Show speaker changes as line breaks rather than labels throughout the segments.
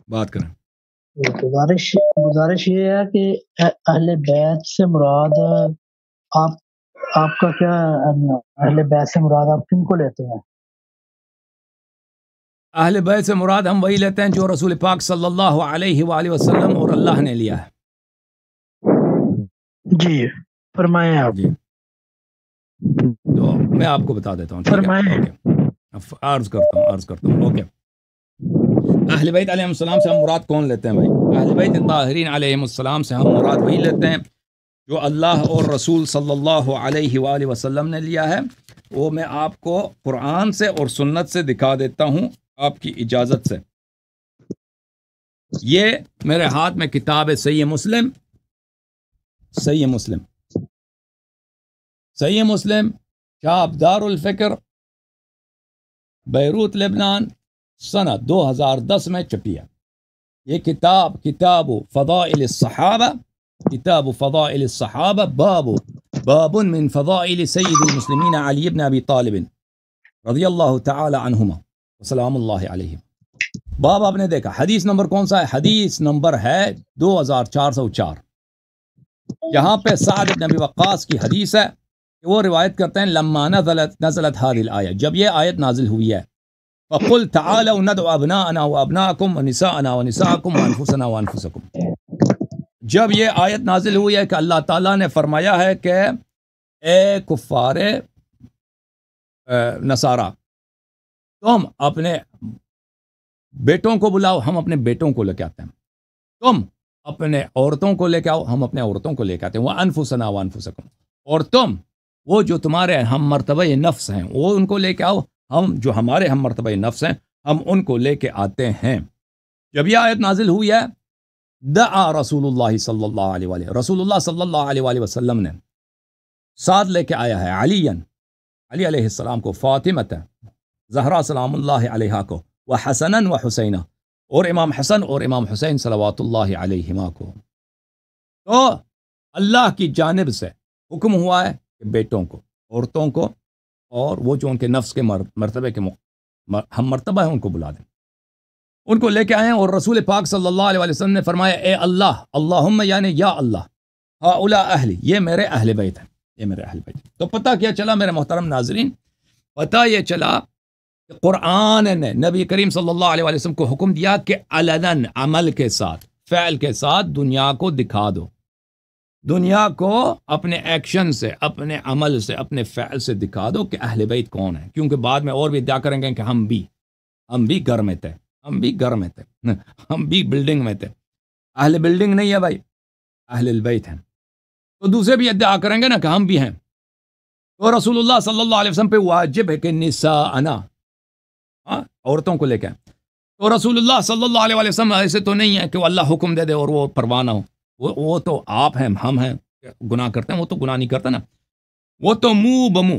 بات کریں.
گزارش یہ ہے کہ اہل بیت سے مراد آپ کا کیا، اہل بیت سے مراد آپ کن کو لیتے ہیں؟
اہل بیت سے مراد ہم وہی لیتے ہیں جو رسول پاک صلی اللہ علیہ وآلہ وسلم اور اللہ نے لیا ہے.
جی فرمائیں آپ.
جی تو میں آپ کو بتا دیتا ہوں. ٹھیک ہے،
فرمائیں.
اوکے، عرض کرتا ہوں. اوکے، اہل بیت علیہ السلام سے ہم مراد کون لیتے ہیں بھائی؟ اہل بیت طاہرین علیہ السلام سے ہم مراد وہی لیتے ہیں جو اللہ اور رسول صلی اللہ علیہ وآلہ وسلم نے لیا ہے. وہ میں آپ کو قرآن سے اور سنت سے دکھا دیتا ہوں آپ کی اجازت سے. یہ میرے ہاتھ میں کتاب ہے صحیح مسلم. شاپ دار الفکر، بیروت لبنان، سنہ 2010 میں چھپی ہے. یہ کتاب فضائل الصحابہ باب من فضائل سید المسلمین علی بن ابی طالب رضی اللہ تعالی عنہما وسلام اللہ علیہ. باب آپ نے دیکھا. حدیث نمبر کون سا ہے؟ حدیث نمبر ہے 2404. یہاں پہ سعد بن ابی وقاص کی حدیث ہے کہ وہ روایت کرتے ہیں لما نزلت هذه الآیہ، جب یہ آیت نازل ہوئی ہے، فقل تعالوا ندعو ابناءنا وابناءکم ونساءنا ونساءکم وانفسنا وانفسکم. جب یہ آیت نازل ہوئی ہے کہ اللہ تعالیٰ نے فرمایا ہے کہ اے کفار نصارہ، تم اپنے بیٹوں کو بلاؤ، ہم اپنے بیٹوں کو لے کے آتے ہیں. تم اپنے عورتوں کو لے کے آؤ، ہم اپنے عورتوں کو لے کے آتے ہیں. وانفسنا وانفسکم، اور تم وہ جو تمہارے ہم مرتبہ نفس ہیں وہ ان کو لے کے آؤ، ہم جو ہمارے ہم مرتبہ نفس ہیں ہم ان کو لے کے آتے ہیں. جب یہ آیت نازل ہوئی ہے، دعا رسول اللہ صلی اللہ علیہ وآلہ، رسول اللہ صلی اللہ علیہ وآلہ وسلم نے ساتھ لے کے آیا ہے علی علیہ السلام کو، فاطمہ زہرا سلام اللہ علیہا کو، وحسنا وحسینہ، اور امام حسن اور امام حسین صلوات اللہ علیہما کو. تو اللہ کی جانب سے حکم ہوا ہے کہ بیٹوں کو، عورتوں کو، اور وہ جو ان کے نفس کے مرتبے کے ہم مرتبہ ہیں ان کو بلا دیں، ان کو لے کے آئے ہیں. اور رسول پاک صلی اللہ علیہ وسلم نے فرمایا اے اللہ، اللہم یعنی یا اللہ، ہؤلاء اہلی، یہ میرے اہل بیت ہیں، یہ میرے اہل بیت. تو پتہ کیا چلا میرے محترم ناظرین؟ پتہ یہ چلا کہ قرآن نے نبی کریم صلی اللہ علیہ وسلم کو حکم دیا کہ علناً، عمل کے ساتھ، فعل کے ساتھ دنیا کو دکھا دو. دنیا کو اپنے ایکشن سے، اپنے عمل سے، اپنے فعل سے دکھا دو کہ اہل بیت کون ہیں. کیونکہ بعد میں اور بھی ادعا کریں گے کہ ہم بھی گھر میں تھے، ہم بھی بلڈنگ میں تھے. اہل بلڈنگ نہیں ہے بھائی، اہل البیت ہیں. تو دوسرے بھی ادعا کریں گے نا کہ ہم بھی ہیں. تو رسول اللہ صلی اللہ علیہ وسلم پہ واجب ہے کہ نساءنا، عورتوں کو لے کے. تو رسول اللہ صلی اللہ علیہ وسلم ایسے تو نہیں ہے کہ وہ اللہ حکم دے دے اور وہ پرواہ نہ ہو. وہ تو آپ ہیں، ہم ہیں، گناہ کرتے ہیں، وہ تو گناہ نہیں کرتا نا. وہ تو منہ بمو،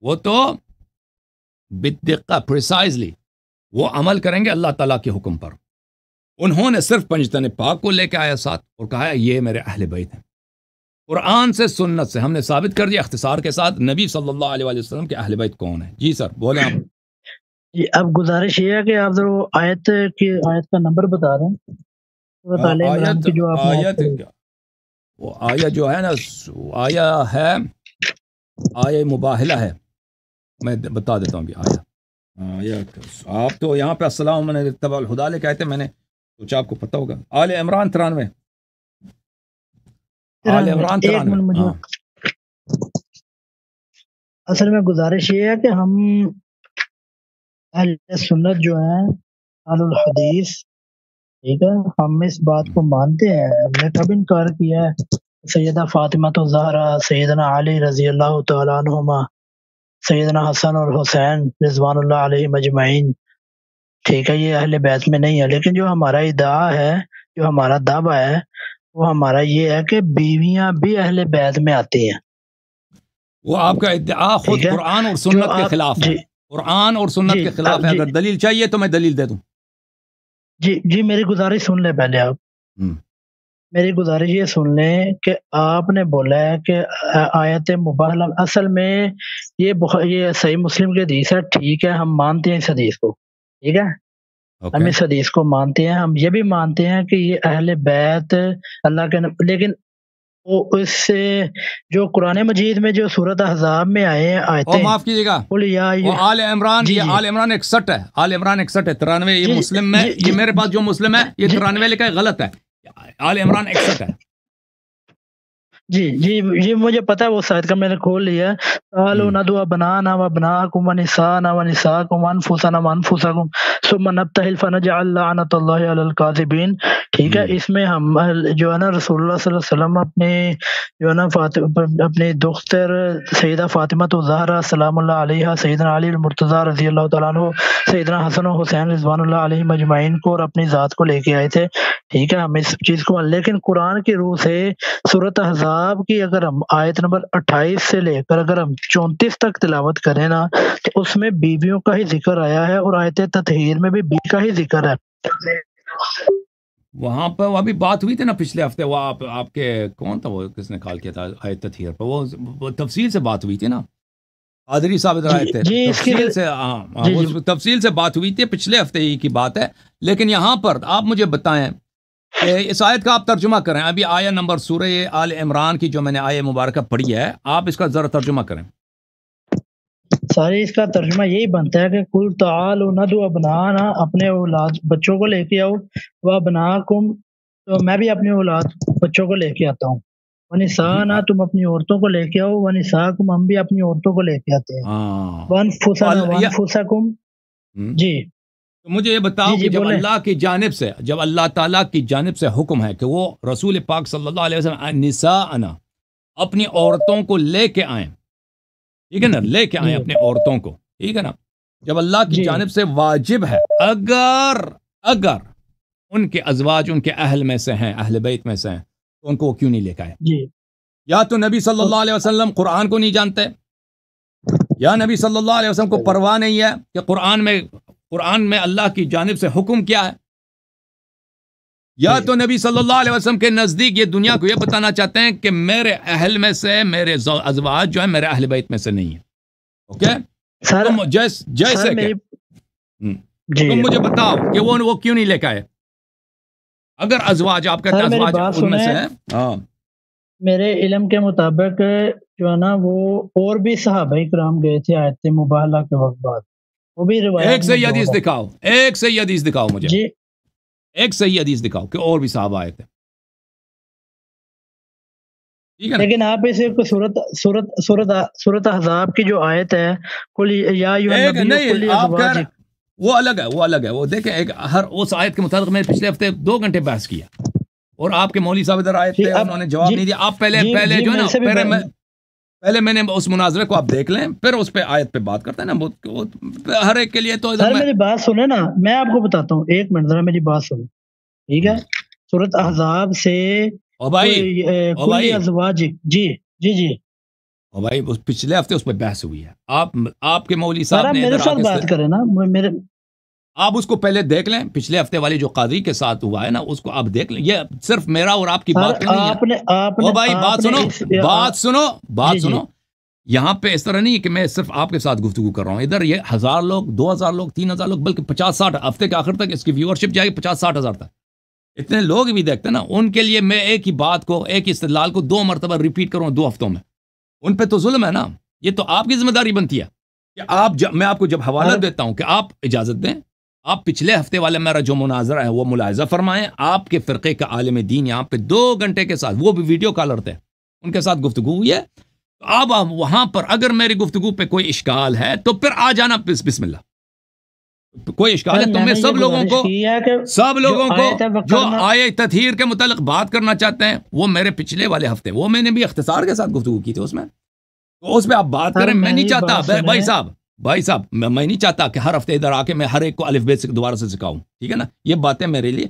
وہ تو بدقہ پریسائزلی وہ عمل کریں گے اللہ تعالیٰ کے حکم پر. انہوں نے صرف پنجتن پاک کو لے کے آیا ساتھ اور کہا یہ میرے اہل بیت ہیں. قرآن سے سنت سے ہم نے ثابت کر دیا اختصار کے ساتھ نبی صلی اللہ علیہ وسلم کے اہل بیت کون ہیں. جی سر بولیں آپ.
جی اب گزارش یہ ہے کہ آپ ذرا آیت کا نمبر بتا دیں.
وہ آیت جو ہے نا، آیہ مباہلہ ہے. میں بتا دیتا ہوں ابھی آیہ. آپ تو یہاں پہ السلام علیکم تبع الہدیٰ لے کے آئے تھے، میں نے سوچا آپ کو پتہ ہوگا. آل عمران 93. آل عمران 93.
اصل میں گزارش یہ ہے کہ ہم اہل سنت جو ہیں، اہل الحدیث، ٹھیک ہے، ہم اس بات کو مانتے ہیں. ہم نے کب انکار کیا ہے؟ سیدہ فاطمہ الزہرا، سیدنا علی رضی اللہ تعالیٰ عنہما، سیدنا حسن اور حسین رضوان اللہ علیہ مجمعین، ٹھیک ہے، یہ اہل بیت میں نہیں ہے. لیکن جو ہمارا ادعا ہے، جو ہمارا دعویٰ ہے، وہ ہمارا یہ ہے کہ بیویاں بھی اہل بیت میں آتی ہیں.
وہ آپ کا ادعا خود قرآن اور سنت کے خلاف ہے. قرآن اور سنت کے خلاف ہے. اگر دلیل چاہیے تو میں دلیل دے دوں.
جی میری گزارش سن لیں پہلے آپ. میری گزارش یہ سن لیں کہ آپ نے بولا ہے کہ آیت مباہلہ، اصل میں یہ صحیح مسلم کی حدیث ہے، ٹھیک ہے، ہم مانتے ہیں اس حدیث کو، ٹھیک ہے. ہم اس حدیث کو مانتے ہیں، ہم یہ بھی مانتے ہیں کہ یہ اہل بیت اللہ کے لیکن وہ اس سے جو قرآن مجید میں جو سورۃ احزاب میں آئے ہیں آیتیں،
معاف کیجیے گا، وہ آل عمران، یہ آل عمران 61 ہے، آل عمران 61 ہے، 93 یہ مسلم میں، یہ میرے پاس جو مسلم ہے یہ 93 لکھا ہے، غلط ہے، آل عمران 61 ہے۔
جی مجھے پتا ہے، وہ سائد کا میں نے کھول لیا۔ قالوا ندعو ابناءنا وابناءکم ونساءنا ونساءکم وانفسنا وانفسکم ثم نبتہل فنجعل لعنۃ اللہ علی الکاذبین۔ ٹھیک ہے، اس میں ہم جو ہے نا رسول اللہ صلی اللہ علیہ وسلم اپنے جو ہے نا اپنی دختر سیدہ فاطمہ الزہرا سلام اللہ علیہا، سیدنا علی المرتضیٰ رضی اللہ تعالیٰ عنہ، سیدنا حسن و حسین رضوان اللہ علیہم اجمعین کو اور اپنی ذات کو لے کے آئے تھے۔ ٹھیک ہے، ہم اس چیز کو، لیکن قرآن کی روح سے سورۃ احزاب کی اگر ہم آیت نمبر 28 سے لے کر اگر ہم 34 تک تلاوت کریں نا، تو اس میں بیویوں کا ہی ذکر آیا ہے، اور آیت تطہیر میں بھی بیوی کا ہی ذکر ہے۔
وہاں پہ وہ ابھی بات ہوئی تھی نا پچھلے ہفتے، وہ آپ کے کون تھا، وہ کس نے کال کیا تھا آیت تطہیر پر، وہ تفصیل سے بات ہوئی تھی نا، قادری صاحب ادھر آئے تھے، تفصیل سے تفصیل سے بات ہوئی تھی، پچھلے ہفتے ہی کی بات ہے۔ لیکن یہاں پر آپ مجھے بتائیں کہ اس آیت کا آپ ترجمہ کریں، ابھی آیہ نمبر سورہ آل عمران کی جو میں نے آیہ مبارکہ پڑھی ہے، آپ اس کا ذرا ترجمہ کریں۔
سارے اس کا ترجمہ یہی بنتا ہے کہ قل تعالوا ندعو ابناءنا، اپنے اولاد بچوں کو لے کے آؤ، وابناءکم، تو میں بھی اپنی اولاد بچوں کو لے کے آتا ہوں، ونساءنا، تم اپنی عورتوں کو لے کے آؤ، ونساءکم، ہم بھی اپنی عورتوں کو لے کے آتے ہیں، وانفسنا وانفسکم۔ جی
تو مجھے یہ بتاؤ کہ جب اللہ کی جانب سے، جب اللہ تعالیٰ کی جانب سے حکم ہے کہ وہ رسول پاک صلی اللہ علیہ وسلم نساءنا، اپنی عورتوں کو لے کے آئیں، ٹھیک ہے نا، لے کے آئیں اپنی عورتوں کو، ٹھیک ہے نا، جب اللہ کی جانب سے واجب ہے، اگر ان کے ازواج ان کے اہل میں سے ہیں، اہل بیت میں سے ہیں، تو ان کو وہ کیوں نہیں لے کے آئے؟ یا تو نبی صلی اللہ علیہ وسلم قرآن کو نہیں جانتے، یا نبی صلی اللہ علیہ وسلم کو پرواہ نہیں ہے کہ قرآن میں اللہ کی جانب سے حکم کیا ہے، یا تو نبی صلی اللہ علیہ وسلم کے نزدیک یہ دنیا کو یہ بتانا چاہتے ہیں کہ میرے اہل میں سے میرے ازواج جو ہیں میرے اہل بیت میں سے نہیں ہیں۔ اوکے، تم جیسے کہ تم مجھے بتاؤ کہ وہ کیوں نہیں لے کے آئے؟ اگر ازواج آپ کہتے ہیں ازواج ان میں سے ہیں،
میرے علم کے مطابق جو ہے نا وہ اور بھی صحابہ کرام گئے تھے آیت مباہلہ کے وقت بعد، وہ بھی روایت۔
ایک صحیح حدیث دکھاؤ، ایک صحیح حدیث دکھاؤ مجھے،
جی
ایک صحیح حدیث دکھاؤ کہ اور بھی صحابہ آئے تھے، ٹھیک ہے نا؟
لیکن آپ اسے سورۃ احزاب کی جو آیت ہے، قل یا ایھا النبی قل لازواجک،
وہ الگ ہے، وہ الگ ہے، وہ دیکھیں ہر اس آیت کے مطابق میں پچھلے ہفتے 2 گھنٹے بحث کیا، اور آپ کے مولوی صاحب ادھر آئے تھے، انہوں نے جواب نہیں دیا۔ آپ پہلے جو ہے نا، پہلے میں نے اس مناظرے کو آپ دیکھ لیں، پھر اس پہ آیت پہ بات کرتے ہیں نا، ہر ایک کے لیے تو
سر میری بات سنیں نا، میں آپ کو بتاتا ہوں، ایک منٹ ذرا میری بات سنیں، ٹھیک ہے؟ سورۃ احزاب سے ازواجک، جی
بھائی پچھلے ہفتے اس پہ بحث ہوئی ہے، آپ کے مولوی صاحب نے
میرے ساتھ بات کریں نا، میرے
آپ اس کو پہلے دیکھ لیں، پچھلے ہفتے والی جو قاضی کے ساتھ ہوا ہے نا، اس کو آپ دیکھ لیں، یہ صرف میرا اور آپ کی بات نہیں ہے۔ بھائی بات سنو، یہاں پہ اس طرح نہیں کہ میں صرف آپ کے ساتھ گفتگو کر رہا ہوں، ادھر یہ 1000 لوگ، 2000 لوگ، 3000 لوگ، بلکہ 50-60 ہفتے کے آخر تک اس کی ویورشپ جائے گی 50-60 ہزار تک، اتنے لوگ بھی دیکھتے ہیں نا، ان کے لیے میں ایک ہی بات کو، ایک استدلال کو 2 مرتبہ ریپیٹ کروں 2 ہفتوں میں، ان پہ تو ظلم ہے نا، یہ تو آپ کی ذمہ داری بنتی ہے کہ میں آپ کو جب حوالہ دیتا ہوں کہ آپ اجازت دیں، آپ پچھلے ہفتے والا میرا جو مناظرہ ہے وہ ملاحظہ فرمائیں، آپ کے فرقے کا عالم دین یہاں پہ 2 گھنٹے کے ساتھ، وہ بھی ویڈیو کالر تھے، ان کے ساتھ گفتگو ہوئی ہے، تو اب وہاں پر اگر میری گفتگو پہ کوئی اشکال ہے تو پھر آ جانا، بسم اللہ، کوئی اشکال ہے تو میں سب لوگوں کو جو آیے تطہیر کے متعلق بات کرنا چاہتے ہیں، وہ میرے پچھلے والے ہفتے، وہ میں نے بھی اختصار کے ساتھ گفتگو کی تھی، اس میں تو اس پہ آپ بات کریں، میں نہیں چاہتا بھائی صاحب میں نہیں چاہتا کہ ہر ہفتے ادھر آ کے میں ہر ایک کو الف بیت سے دوبارہ سے سکھاؤں، ٹھیک ہے نا، یہ باتیں میرے لیے،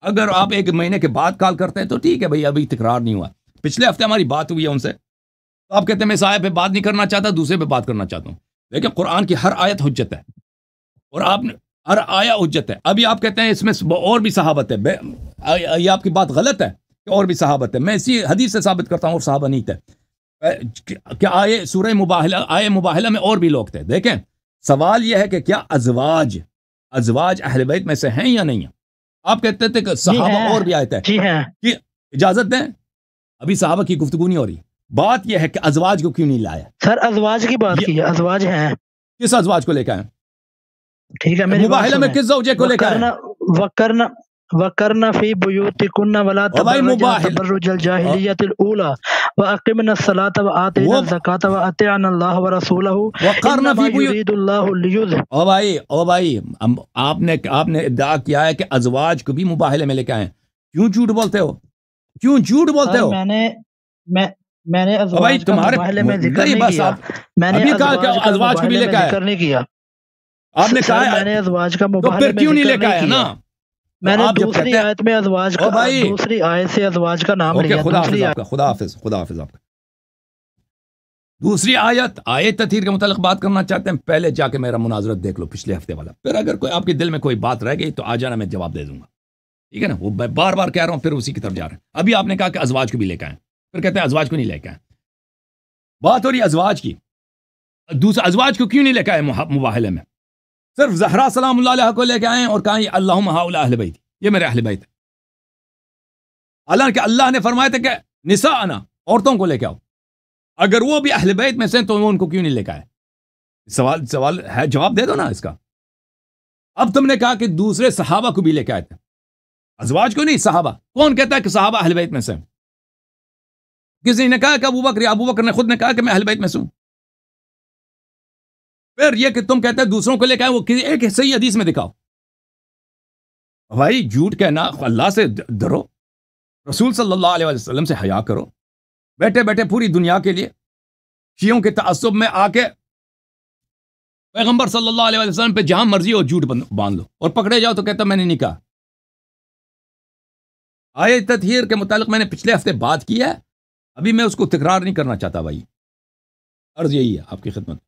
اگر آپ 1 مہینے کے بعد کال کرتے ہیں تو ٹھیک ہے بھائی، ابھی تکرار نہیں ہوا، پچھلے ہفتے ہماری بات ہوئی ہے ان سے، تو آپ کہتے ہیں میں اس آیت پہ بات نہیں کرنا چاہتا، دوسرے پہ بات کرنا چاہتا ہوں، لیکن قرآن کی ہر آیت حجت ہے، اور آپ نے ہر آیا حجت ہے۔ ابھی آپ کہتے ہیں اس میں اور بھی صحابت ہے، یہ آپ کی بات غلط ہے کہ اور بھی صحابت ہے، میں اسی حدیث سے ثابت کرتا ہوں اور صحابہ نہیں تھے، کہ آیے مباہلہ میں اور بھی لوگ تھے۔ دیکھیں سوال یہ ہے کہ کیا ازواج ازواج اہل بیت میں سے ہیں یا نہیں ہیں؟ آپ کہتے تھے کہ صحابہ اور بھی آئے تھے
جی ہیں
کہ اجازت دیں، ابھی صحابہ کی گفتگو نہیں ہو رہی، بات یہ ہے کہ ازواج کو کیوں نہیں لایا؟
سر ازواج کی بات کی ہے، ازواج ہیں،
کس ازواج کو لے کے آئے؟
ٹھیک ہے میری بات
مباہلہ میں
سنیں،
کس زوجے کو لے کے آئے؟
وَقَرْنَ فِي بُيُوتِكُنَّ وَلَا
بھائی
تَبَرَّجْنَ
مباہل
تَبَرُّجَ الْجَاهِلِيَّةِ الْأُولَى وَأَقِمْنَ الصَّلَاةَ وَآتِينَ الزَّكَاةَ وَأَطِعْنَ اللَّهَ وَرَسُولَهُ
وقرن فی
إِنَّمَا
بیوت،
يُرِيدُ اللَّهُ لِيُذْهِبَ
او بھائی آپ نے ادعا کیا ہے کہ ازواج کو بھی مباہلے میں لے کے آئے، کیوں جھوٹ بولتے ہو؟ کیوں جھوٹ بولتے
سر
ہو؟
میں نے
او بھائی
ازواج کا
تمہارے
مباہلے میں ذکر
نہیں،
نہیں
بس
کیا،
آپ
میں نے
ابھی کہا کہ
ازواج کا
ازواج کو بھی
مباہلے
لے
میں
کے آئے،
ذکر نہیں کیا،
آپ نے
سر
کہا
میں نے ازواج کا
تو
مباہلے
پھر
میں
کیوں نہیں
ذکر
لے کے
نہیں
آیا
کیا،
نا؟
میں نے
آپ جب
دوسری
کہتے ہیں
آیت میں ازواج
او
کا،
بھائی
دوسری آیت سے ازواج کا نام
اوکے،
لیا،
خدا حافظ
دوسری
آپ کا، خدا حافظ، خدا حافظ آپ کا۔ دوسری آیت تطہیر کے متعلق بات کرنا چاہتے ہیں، پہلے جا کے میرا مناظرت دیکھ لو پچھلے ہفتے والا، پھر اگر کوئی آپ کے دل میں کوئی بات رہ گئی تو آ جانا، میں جواب دے دوں گا، ٹھیک ہے نا؟ وہ میں بار بار کہہ رہا ہوں، پھر اسی کی طرف جا رہے ہیں۔ ابھی آپ نے کہا کہ ازواج کو بھی لے کے آئیں، پھر کہتے ہیں ازواج کو نہیں لے کے آئیں، بات ہو رہی ہے ازواج کی، دوسرا ازواج کو کیوں نہیں لے کے آئے مباہلے میں؟ صرف زہرا سلام اللہ علیہ کو لے کے آئے اور کہا یہ اللہم ہؤلاء اہل بیت، یہ میرے اہل بیت ہے، حالانکہ اللہ نے فرمایا تھا کہ نساءنا، عورتوں کو لے کے آؤ، اگر وہ بھی اہل بیت میں سے تو وہ ان کو کیوں نہیں لے کے آئے؟ سوال ہے، جواب دے دو نا اس کا۔ اب تم نے کہا کہ دوسرے صحابہ کو بھی لے کے آئے تھے، ازواج کو نہیں، صحابہ، کون کہتا ہے کہ صحابہ اہل بیت میں سے؟ کسی نے کہا کہ ابو بکر نے خود نے کہا کہ میں اہل بیت میں سے ہوں۔ پھر یہ کہ تم کہتے ہیں دوسروں کو لے کے آئے، وہ ایک صحیح حدیث میں دکھاؤ۔ بھائی جھوٹ کہنا، اللہ سے ڈرو، رسول صلی اللہ علیہ وسلم سے حیا کرو، بیٹھے بیٹھے پوری دنیا کے لیے شیعوں کے تعصب میں آ کے پیغمبر صلی اللہ علیہ وسلم پہ جہاں مرضی ہو جھوٹ باندھ لو، اور پکڑے جاؤ تو کہتا میں نے نہیں کہا۔ آیت تطہیر کے متعلق میں نے پچھلے ہفتے بات کی ہے، ابھی میں اس کو تکرار نہیں کرنا چاہتا بھائی، عرض یہی ہے آپ کی خدمت۔